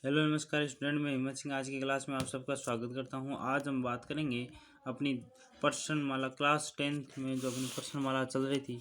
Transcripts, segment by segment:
Hello नमस्कार student, मैं हिम्मत सिंह आज की क्लास में आप सबका स्वागत करता हूं। आज हम बात करेंगे अपनी पर्सनमाला क्लास 10th में जो अपनी पर्सनमाला चल रही थी।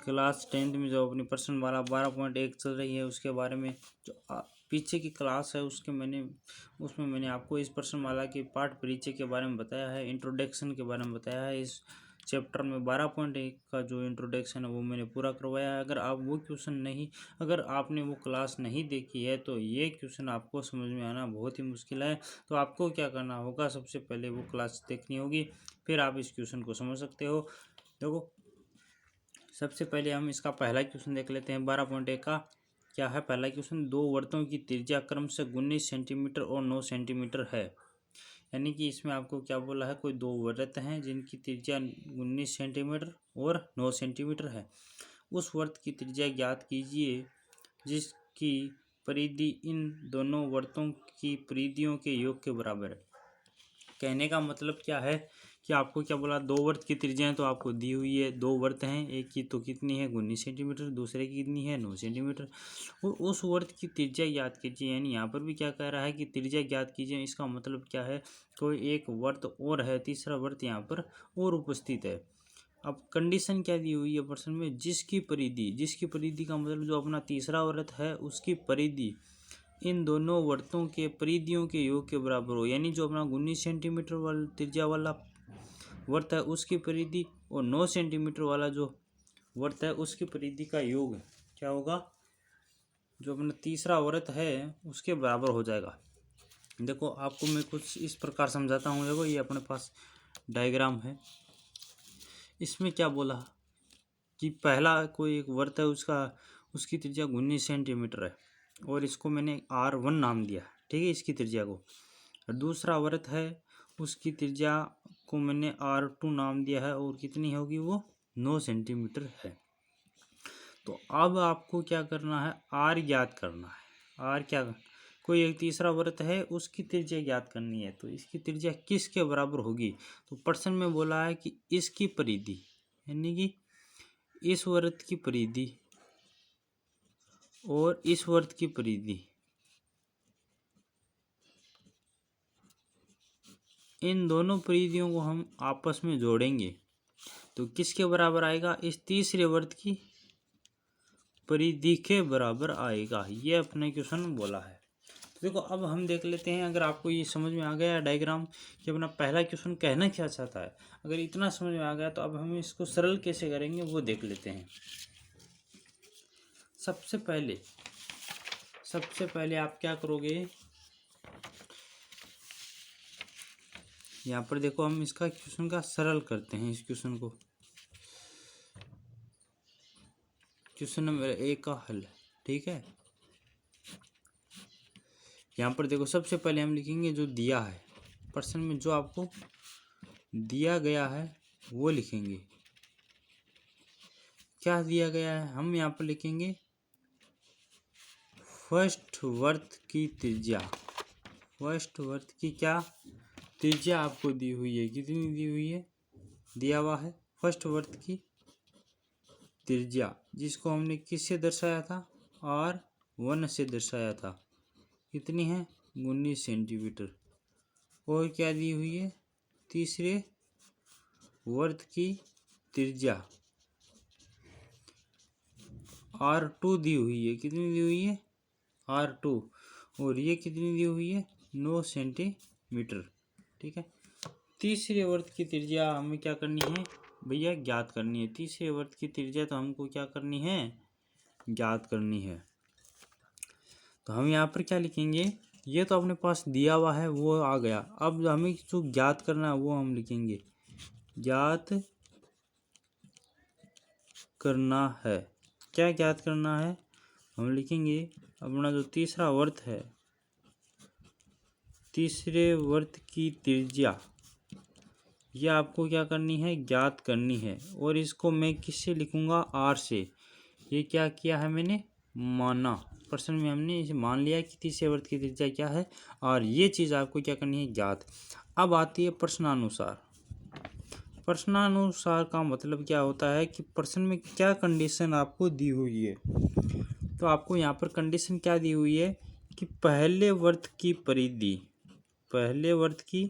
क्लास 10th में जो अपनी पर्सनमाला 12.1 चल रही है उसके बारे में। जो पीछे की क्लास है उसमें मैंने आपको इस पर्सनमाला के पाठ परिचय के बारे में बताया है, इंट्रोडक्शन के बारे में बताया है। इस चैप्टर में 12.1 का जो इंट्रोडक्शन है वो मैंने पूरा करवाया है। अगर आपने वो क्लास नहीं देखी है तो ये क्वेश्चन आपको समझ में आना बहुत ही मुश्किल है। तो आपको क्या करना होगा, सबसे पहले वो क्लास देखनी होगी, फिर आप इस क्वेश्चन को समझ सकते हो। देखो, सबसे पहले हम इसका पहला क्वेश्चन देख लेते हैं। 12.1 का क्या है पहला क्वेश्चन? दो वृत्तों की त्रिज्या क्रमशः 19 सेंटीमीटर और 9 सेंटीमीटर है। यानी कि इसमें आपको क्या बोला है, कोई दो वृत्त हैं जिनकी त्रिज्या 19 सेंटीमीटर और 9 सेंटीमीटर है। उस वृत्त की त्रिज्या ज्ञात कीजिए जिसकी परिधि इन दोनों वृत्तों की परिधियों के योग के बराबर है। कहने का मतलब क्या है कि आपको क्या बोला, दो वृत्त की त्रिज्याएं तो आपको दी हुई है। दो वृत्त हैं, एक की तो कितनी है 19 सेंटीमीटर, दूसरे की कितनी है 9 सेंटीमीटर। और उस वृत्त की त्रिज्या ज्ञात कीजिए। यानी यहाँ पर भी क्या कह रहा है कि त्रिज्या ज्ञात कीजिए। इसका मतलब क्या है, कोई एक वृत्त और है, तीसरा वृत्त यहाँ पर और उपस्थित है। अब कंडीशन क्या दी हुई है प्रश्न में? जिसकी परिधि का मतलब जो अपना तीसरा वृत्त है उसकी परिधि इन दोनों वृत्तों के परिधियों के योग के बराबर हो। यानी जो अपना 19 सेंटीमीटर वाला त्रिज्या वाला वृत्त है उसकी परिधि और 9 सेंटीमीटर वाला जो वृत्त है उसकी परिधि का योग क्या होगा, जो अपना तीसरा वृत्त है उसके बराबर हो जाएगा। देखो, आपको मैं कुछ इस प्रकार समझाता हूँ। देखो, ये अपने पास डायग्राम है। इसमें क्या बोला कि पहला कोई एक वृत्त है, उसकी त्रिज्या 19 सेंटीमीटर है और इसको मैंने R1 नाम दिया, ठीक है, इसकी त्रिज्या को। और दूसरा वृत्त है, उसकी त्रिज्या को मैंने R2 नाम दिया है और कितनी होगी वो 9 सेंटीमीटर है। तो अब आपको क्या करना है, R ज्ञात करना है। R क्या, कोई एक तीसरा वृत्त है उसकी त्रिज्या ज्ञात करनी है। तो इसकी त्रिज्या किसके बराबर होगी? तो प्रश्न में बोला है कि इसकी परिधि, यानी कि इस वृत्त की परिधि और इस वृत्त की परिधि, इन दोनों परिधियों को हम आपस में जोड़ेंगे तो किसके बराबर आएगा? इस तीसरे वृत्त की परिधि के बराबर आएगा। ये अपने क्वेश्चन में बोला है। तो देखो, अब हम देख लेते हैं। अगर आपको ये समझ में आ गया डायग्राम कि अपना पहला क्वेश्चन कहना क्या चाहता है, अगर इतना समझ में आ गया तो अब हम इसको सरल कैसे करेंगे वो देख लेते हैं। सबसे पहले आप क्या करोगे, यहाँ पर देखो, हम इसका क्वेश्चन का सरल करते हैं। इस क्वेश्चन को, क्वेश्चन नंबर 1 का हल, ठीक है। यहाँ पर देखो, सबसे पहले हम लिखेंगे जो दिया है प्रश्न में, जो आपको दिया गया है वो लिखेंगे। क्या दिया गया है, हम यहाँ पर लिखेंगे फर्स्ट वृत्त की त्रिज्या। फर्स्ट वृत्त की क्या त्रिज्या आपको दी हुई है, कितनी दी हुई है, दिया हुआ है फर्स्ट वृत्त की त्रिज्या, जिसको हमने किससे दर्शाया था, R1 से दर्शाया था। कितनी है 19 सेंटीमीटर। और क्या दी हुई है, तीसरे वृत्त की त्रिज्या R2 दी हुई है। कितनी दी हुई है, R2। और ये कितनी दी हुई है 9 सेंटीमीटर, ठीक है। तीसरे वृत्त की त्रिज्या हमें क्या करनी है भैया, ज्ञात करनी है। तीसरे वृत्त की त्रिज्या तो हमको क्या करनी है, ज्ञात करनी है। तो हम यहाँ पर क्या लिखेंगे, ये तो अपने पास दिया हुआ है वो आ गया। अब हमें जो ज्ञात करना है वो हम लिखेंगे, ज्ञात करना है। क्या ज्ञात करना है, हम लिखेंगे अपना जो तीसरा वृत्त है, तीसरे वृत्त की त्रिज्या, ये आपको क्या करनी है, ज्ञात करनी है। और इसको मैं किससे लिखूंगा, R से। ये क्या किया है मैंने, माना। प्रश्न में हमने इसे मान लिया कि तीसरे वृत्त की त्रिज्या क्या है, और ये चीज़ आपको क्या करनी है, ज्ञात। अब आती है प्रश्नानुसार। प्रश्नानुसार का मतलब क्या होता है कि प्रश्न में क्या कंडीशन आपको दी हुई है। तो आपको यहाँ पर कंडीशन क्या दी हुई है कि पहले वर्त की परिधि, पहले वर्त की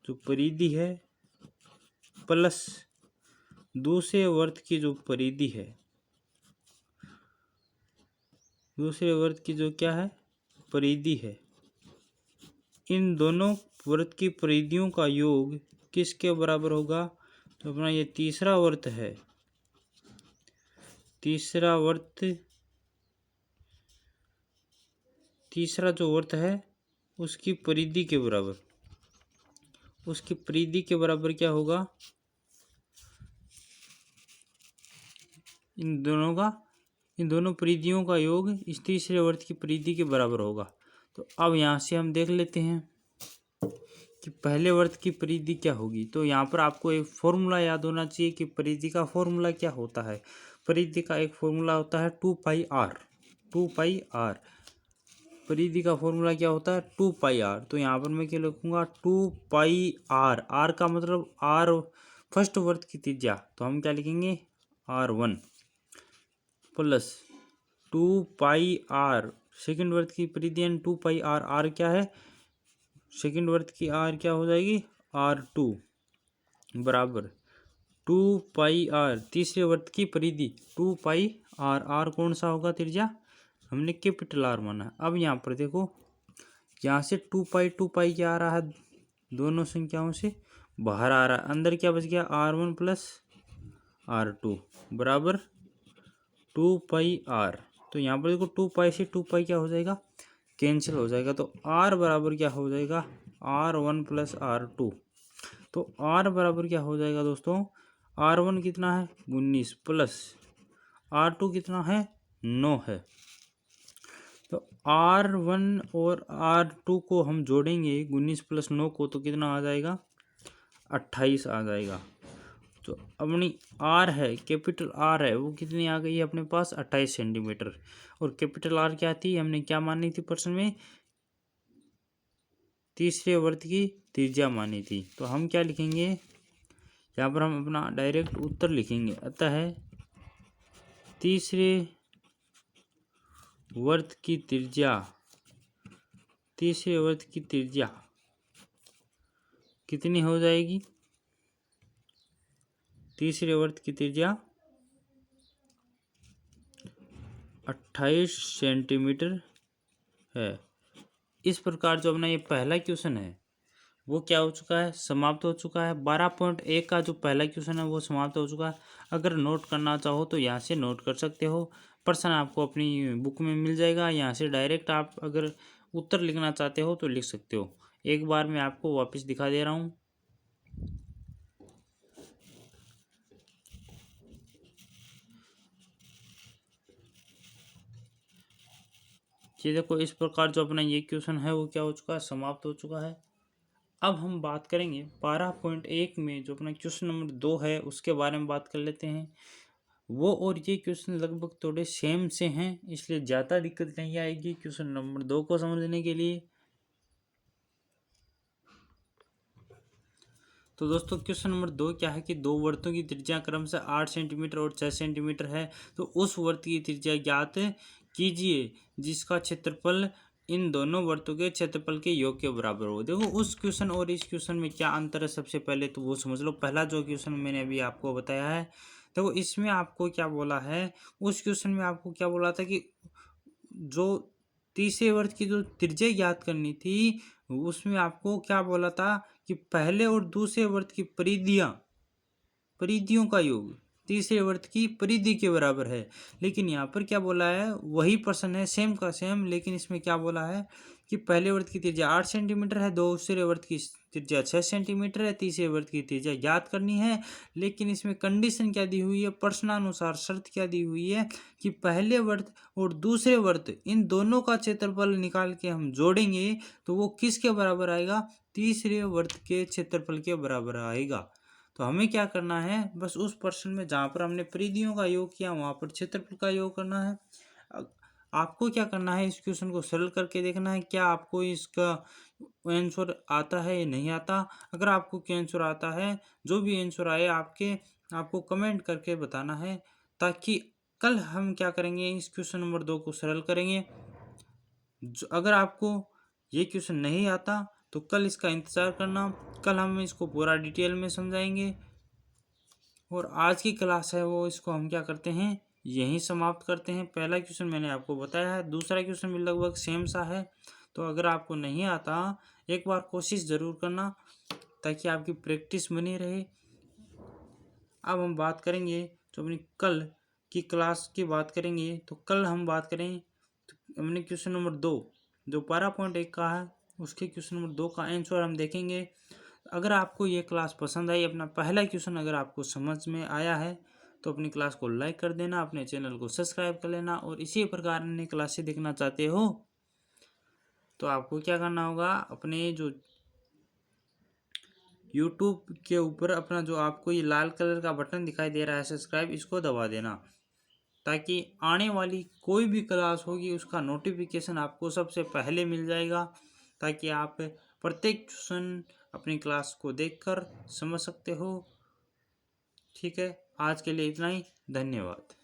जो परिधि है प्लस दूसरे वर्त की जो परिधि है, दूसरे वर्त की जो क्या है परिधि है, इन दोनों वर्त की परिधियों का योग किसके बराबर होगा? तो अपना ये तीसरा वर्त है, तीसरा वर्त, तीसरा जो वर्त है उसकी परिधि के बराबर, उसकी परिधि के बराबर क्या होगा? इन दोनों परिधियों का योग इस तीसरे वर्त की परिधि के बराबर होगा। तो अब यहाँ से हम देख लेते हैं कि पहले वर्त की परिधि क्या होगी। तो यहाँ पर आपको एक फॉर्मूला याद होना चाहिए कि परिधि का फॉर्मूला क्या होता है। परिधि का एक फॉर्मूला होता है 2πr, 2πr। परिधि का फॉर्मूला क्या होता है 2πr। तो यहाँ पर मैं क्या लिखूंगा 2πr, r का मतलब r फर्स्ट वर्त की त्रिज्या, तो हम क्या लिखेंगे r1 प्लस 2πr सेकेंड वर्त की परिधि यानी 2πr, r क्या है सेकेंड वर्त की r क्या हो जाएगी r2 बराबर 2πr तीसरे वर्त की परिधि 2πr, r कौन सा होगा त्रिज्या, हमने कैपिटल R माना है। अब यहाँ पर देखो यहाँ से 2π क्या आ रहा है, दोनों संख्याओं से बाहर आ रहा है, अंदर क्या बच गया r1 प्लस r2 बराबर 2πr। तो यहाँ पर देखो 2π से 2π क्या हो जाएगा कैंसिल हो जाएगा, तो r बराबर क्या हो जाएगा r1 प्लस r2। तो r बराबर क्या हो जाएगा दोस्तों, r1 कितना है 19 प्लस r2 कितना है 9 है। तो r1 और r2 को हम जोड़ेंगे 19 प्लस 9 को, तो कितना आ जाएगा 28 आ जाएगा। तो अपनी r है कैपिटल R है वो कितनी आ गई है अपने पास 28 सेंटीमीटर। और कैपिटल R क्या थी, हमने क्या मानी थी प्रश्न में, तीसरे वर्त की त्रिज्या मानी थी। तो हम क्या लिखेंगे यहाँ पर, हम अपना डायरेक्ट उत्तर लिखेंगे। अतः तीसरे वर्त की त्रिज्या, तीसरे वर्त की त्रिज्या कितनी हो जाएगी, तीसरे वर्त की त्रिज्या 28 सेंटीमीटर है। इस प्रकार जो अपना ये पहला क्वेश्चन है वो क्या हो चुका है, समाप्त हो चुका है। 12.1 का जो पहला क्वेश्चन है वो समाप्त हो चुका है। अगर नोट करना चाहो तो यहाँ से नोट कर सकते हो, प्रश्न आपको अपनी बुक में मिल जाएगा। यहाँ से डायरेक्ट आप अगर उत्तर लिखना चाहते हो तो लिख सकते हो। एक बार मैं आपको वापस दिखा दे रहा हूँ। ये देखो इस प्रकार जो अपना ये क्वेश्चन है वो क्या हो चुका है, समाप्त हो चुका है। अब हम बात करेंगे 12.1 में जो अपना क्वेश्चन नंबर 2 है उसके बारे में बात कर लेते हैं। वो और ये क्वेश्चन लगभग थोड़े सेम से हैं, इसलिए ज़्यादा दिक्कत नहीं आएगी क्वेश्चन नंबर 2 को समझने के लिए। तो दोस्तों क्वेश्चन नंबर 2 क्या है कि दो वर्तों की त्रिज्या क्रम से 8 सेंटीमीटर और 6 सेंटीमीटर है। तो उस वर्त की त्रिज्या ज्ञात कीजिए जिसका क्षेत्रफल इन दोनों वर्तों के क्षेत्रफल के योग के बराबर हो। देखो उस क्वेश्चन और इस क्वेश्चन में क्या अंतर है, सबसे पहले तो वो समझ लो। पहला जो क्वेश्चन मैंने अभी आपको बताया है, देखो इसमें आपको क्या बोला है, उस क्वेश्चन में आपको क्या बोला था कि जो तीसरे वर्त की जो त्रिज्या ज्ञात करनी थी उसमें आपको क्या बोला था कि पहले और दूसरे वर्त की परिधियों का योग तीसरे वर्त की परिधि के बराबर है। लेकिन यहाँ पर क्या बोला है, वही प्रश्न है सेम का सेम, लेकिन इसमें क्या बोला है कि पहले वर्त की त्रिज्या 8 सेंटीमीटर है, दूसरे वर्त की त्रिज्या 6 सेंटीमीटर है, तीसरे वर्त की त्रिज्या ज्ञात करनी है। लेकिन इसमें कंडीशन क्या दी हुई है, प्रश्नानुसार शर्त क्या दी हुई है कि पहले वर्त और दूसरे वर्त इन दोनों का क्षेत्रफल निकाल के हम जोड़ेंगे तो वो किसके बराबर आएगा, तीसरे वर्त के क्षेत्रफल के बराबर आएगा। तो हमें क्या करना है, बस उस प्रश्न में जहाँ पर हमने परिधियों का योग किया वहाँ पर क्षेत्रफल का योग करना है। आपको क्या करना है, इस क्वेश्चन को सरल करके देखना है क्या आपको इसका आंसर आता है या नहीं आता। अगर आपको क्या आंसर आता है, जो भी आंसर आए आपको कमेंट करके बताना है, ताकि कल हम क्या करेंगे इस क्वेश्चन नंबर 2 को सरल करेंगे। अगर आपको ये क्वेश्चन नहीं आता तो कल इसका इंतज़ार करना, कल हम इसको पूरा डिटेल में समझाएंगे। और आज की क्लास है वो इसको हम क्या करते हैं, यहीं समाप्त करते हैं। पहला क्वेश्चन मैंने आपको बताया है, दूसरा क्वेश्चन भी लगभग सेम सा है। तो अगर आपको नहीं आता एक बार कोशिश ज़रूर करना ताकि आपकी प्रैक्टिस बनी रहे। अब हम बात करेंगे जो अपनी कल की क्लास की बात करेंगे। तो कल हम बात करें तो अपने क्वेश्चन नंबर 2 जो 12.1 का है उसके क्वेश्चन नंबर 2 का आंसर हम देखेंगे। अगर आपको ये क्लास पसंद आई, अपना पहला क्वेश्चन अगर आपको समझ में आया है तो अपनी क्लास को लाइक कर देना, अपने चैनल को सब्सक्राइब कर लेना। और इसी प्रकार अन्य क्लासें देखना चाहते हो तो आपको क्या करना होगा, अपने जो यूट्यूब के ऊपर अपना जो आपको ये लाल कलर का बटन दिखाई दे रहा है सब्सक्राइब, इसको दबा देना ताकि आने वाली कोई भी क्लास होगी उसका नोटिफिकेशन आपको सबसे पहले मिल जाएगा, ताकि आप प्रत्येक क्वेश्चन अपनी क्लास को देखकर समझ सकते हो। ठीक है, आज के लिए इतना ही। धन्यवाद।